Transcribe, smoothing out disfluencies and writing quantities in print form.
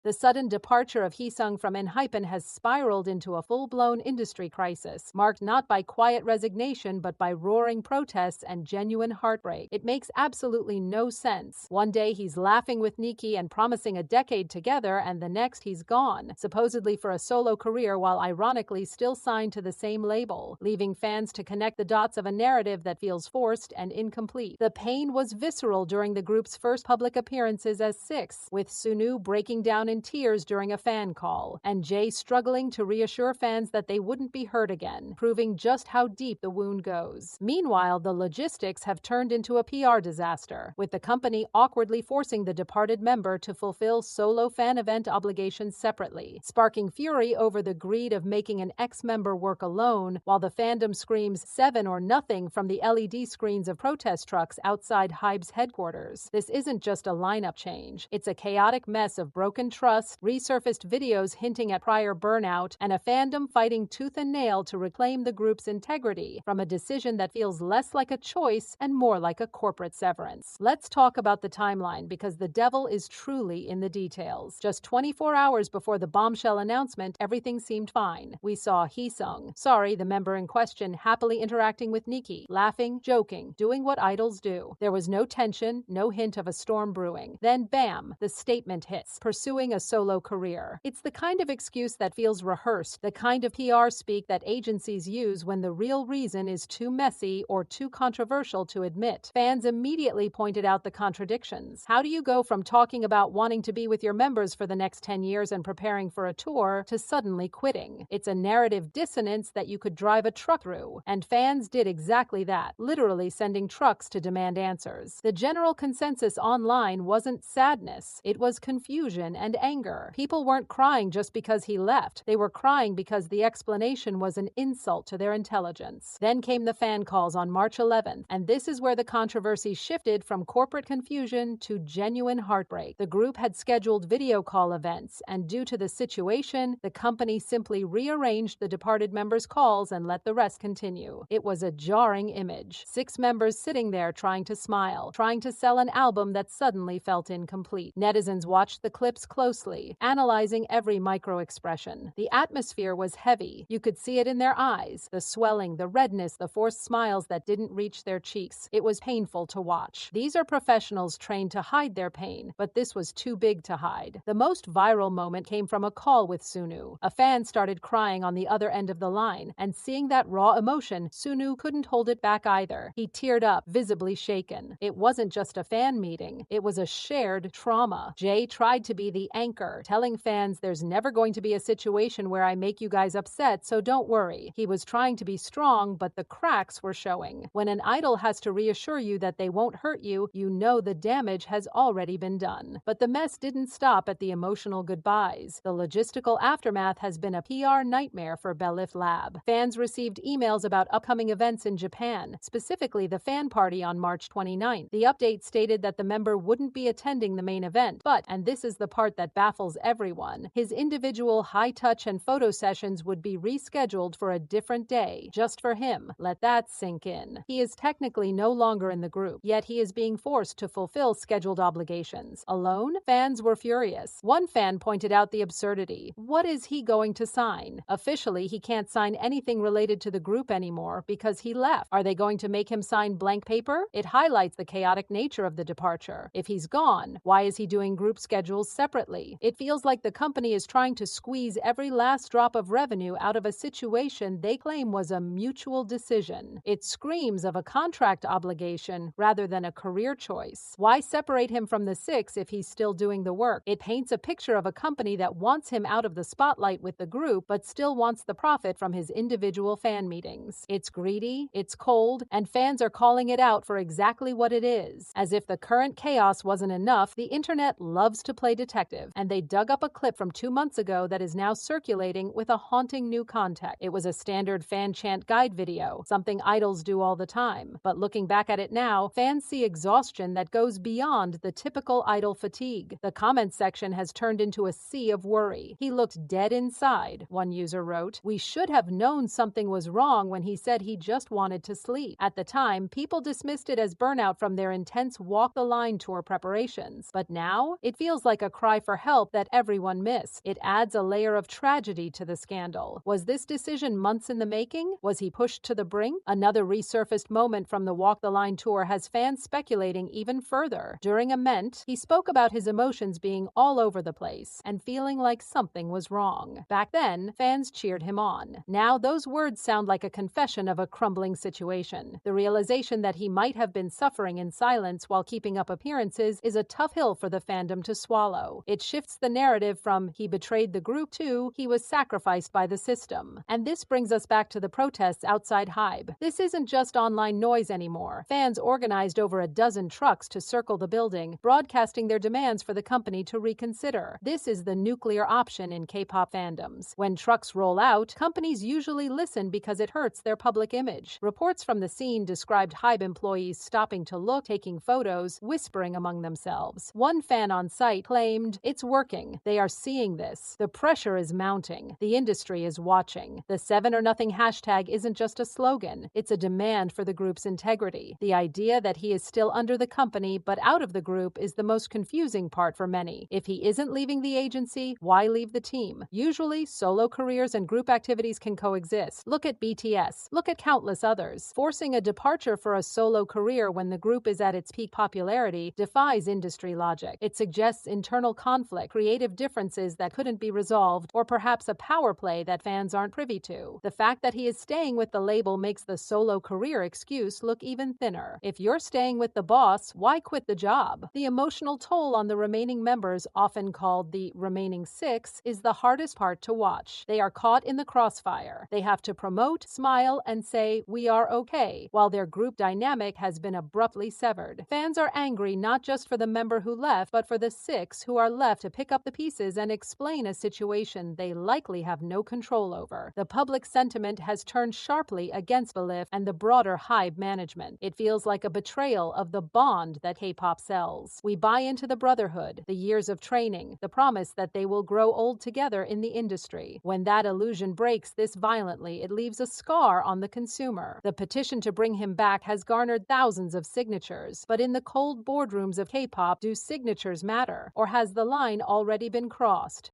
The sudden departure of Heeseung from ENHYPEN has spiraled into a full-blown industry crisis, marked not by quiet resignation but by roaring protests and genuine heartbreak. It makes absolutely no sense. One day he's laughing with Nikki and promising a decade together, and the next he's gone, supposedly for a solo career while ironically still signed to the same label, leaving fans to connect the dots of a narrative that feels forced and incomplete. The pain was visceral during the group's first public appearances as Six, with Sunoo breaking down in tears during a fan call, and Jay struggling to reassure fans that they wouldn't be hurt again, proving just how deep the wound goes. Meanwhile, the logistics have turned into a PR disaster, with the company awkwardly forcing the departed member to fulfill solo fan event obligations separately, sparking fury over the greed of making an ex-member work alone, while the fandom screams 7 or nothing from the LED screens of protest trucks outside HYBE's headquarters. This isn't just a lineup change, it's a chaotic mess of broken trust, resurfaced videos hinting at prior burnout, and a fandom fighting tooth and nail to reclaim the group's integrity from a decision that feels less like a choice and more like a corporate severance. Let's talk about the timeline, because the devil is truly in the details. Just 24 hours before the bombshell announcement, everything seemed fine. We saw Heeseung, the member in question, happily interacting with Nikki, laughing, joking, doing what idols do. There was no tension, no hint of a storm brewing. Then bam, the statement hits: pursuing a solo career. It's the kind of excuse that feels rehearsed, the kind of PR speak that agencies use when the real reason is too messy or too controversial to admit. Fans immediately pointed out the contradictions. How do you go from talking about wanting to be with your members for the next 10 years and preparing for a tour to suddenly quitting? It's a narrative dissonance that you could drive a truck through, and fans did exactly that, literally sending trucks to demand answers. The general consensus online wasn't sadness, it was confusion and anger. People weren't crying just because he left, they were crying because the explanation was an insult to their intelligence. Then came the fan calls on March 11th, and this is where the controversy shifted from corporate confusion to genuine heartbreak. The group had scheduled video call events, and due to the situation, the company simply rearranged the departed members' calls and let the rest continue. It was a jarring image. 6 members sitting there trying to smile, trying to sell an album that suddenly felt incomplete. Netizens watched the clips closely, analyzing every micro-expression. The atmosphere was heavy. You could see it in their eyes, the swelling, the redness, the forced smiles that didn't reach their cheeks. It was painful to watch. These are professionals trained to hide their pain, but this was too big to hide. The most viral moment came from a call with Sunoo. A fan started crying on the other end of the line, and seeing that raw emotion, Sunoo couldn't hold it back either. He teared up, visibly shaken. It wasn't just a fan meeting, it was a shared trauma. Jay tried to be the anchor, telling fans there's never going to be a situation where I make you guys upset, so don't worry. He was trying to be strong, but the cracks were showing. When an idol has to reassure you that they won't hurt you, you know the damage has already been done. But the mess didn't stop at the emotional goodbyes. The logistical aftermath has been a PR nightmare for Belift Lab. Fans received emails about upcoming events in Japan, specifically the fan party on March 29th. The update stated that the member wouldn't be attending the main event, but, and this is the part that baffles everyone, his individual high-touch and photo sessions would be rescheduled for a different day, just for him. Let that sink in. He is technically no longer in the group, yet he is being forced to fulfill scheduled obligations. Alone? Fans were furious. One fan pointed out the absurdity. What is he going to sign? Officially, he can't sign anything related to the group anymore because he left. Are they going to make him sign blank paper? It highlights the chaotic nature of the departure. If he's gone, why is he doing group schedules separately? It feels like the company is trying to squeeze every last drop of revenue out of a situation they claim was a mutual decision. It screams of a contract obligation rather than a career choice. Why separate him from the 6 if he's still doing the work? It paints a picture of a company that wants him out of the spotlight with the group but still wants the profit from his individual fan meetings. It's greedy, it's cold, and fans are calling it out for exactly what it is. As if the current chaos wasn't enough, the internet loves to play detective, and they dug up a clip from 2 months ago that is now circulating with a haunting new context. It was a standard fan chant guide video, something idols do all the time. But looking back at it now, fans see exhaustion that goes beyond the typical idol fatigue. The comments section has turned into a sea of worry. He looked dead inside, one user wrote. We should have known something was wrong when he said he just wanted to sleep. At the time, people dismissed it as burnout from their intense walk the line tour preparations. But now, it feels like a cry for for help that everyone missed. It adds a layer of tragedy to the scandal. Was this decision months in the making? Was he pushed to the brink? Another resurfaced moment from the Walk the Line tour has fans speculating even further. During a Ment, he spoke about his emotions being all over the place and feeling like something was wrong. Back then, fans cheered him on. Now those words sound like a confession of a crumbling situation. The realization that he might have been suffering in silence while keeping up appearances is a tough hill for the fandom to swallow. It shifts the narrative from he betrayed the group to he was sacrificed by the system. And this brings us back to the protests outside HYBE. This isn't just online noise anymore. Fans organized over a dozen trucks to circle the building, broadcasting their demands for the company to reconsider. This is the nuclear option in K-pop fandoms. When trucks roll out, companies usually listen because it hurts their public image. Reports from the scene described HYBE employees stopping to look, taking photos, whispering among themselves. One fan on site claimed, "It's working. They are seeing this. The pressure is mounting. The industry is watching." The 7 or nothing hashtag isn't just a slogan. It's a demand for the group's integrity. The idea that he is still under the company but out of the group is the most confusing part for many. If he isn't leaving the agency, why leave the team? Usually, solo careers and group activities can coexist. Look at BTS. Look at countless others. Forcing a departure for a solo career when the group is at its peak popularity defies industry logic. It suggests internal conflict, creative differences that couldn't be resolved, or perhaps a power play that fans aren't privy to. The fact that he is staying with the label makes the solo career excuse look even thinner. If you're staying with the boss, why quit the job? The emotional toll on the remaining members, often called the remaining 6, is the hardest part to watch. They are caught in the crossfire. They have to promote, smile, and say, "We are okay," while their group dynamic has been abruptly severed. Fans are angry not just for the member who left, but for the 6 who are left to pick up the pieces and explain a situation they likely have no control over. The public sentiment has turned sharply against Belift and the broader HYBE management. It feels like a betrayal of the bond that K-pop sells. We buy into the brotherhood, the years of training, the promise that they will grow old together in the industry. When that illusion breaks this violently, it leaves a scar on the consumer. The petition to bring him back has garnered thousands of signatures, but in the cold boardrooms of K-pop, do signatures matter? Or has the line already been crossed?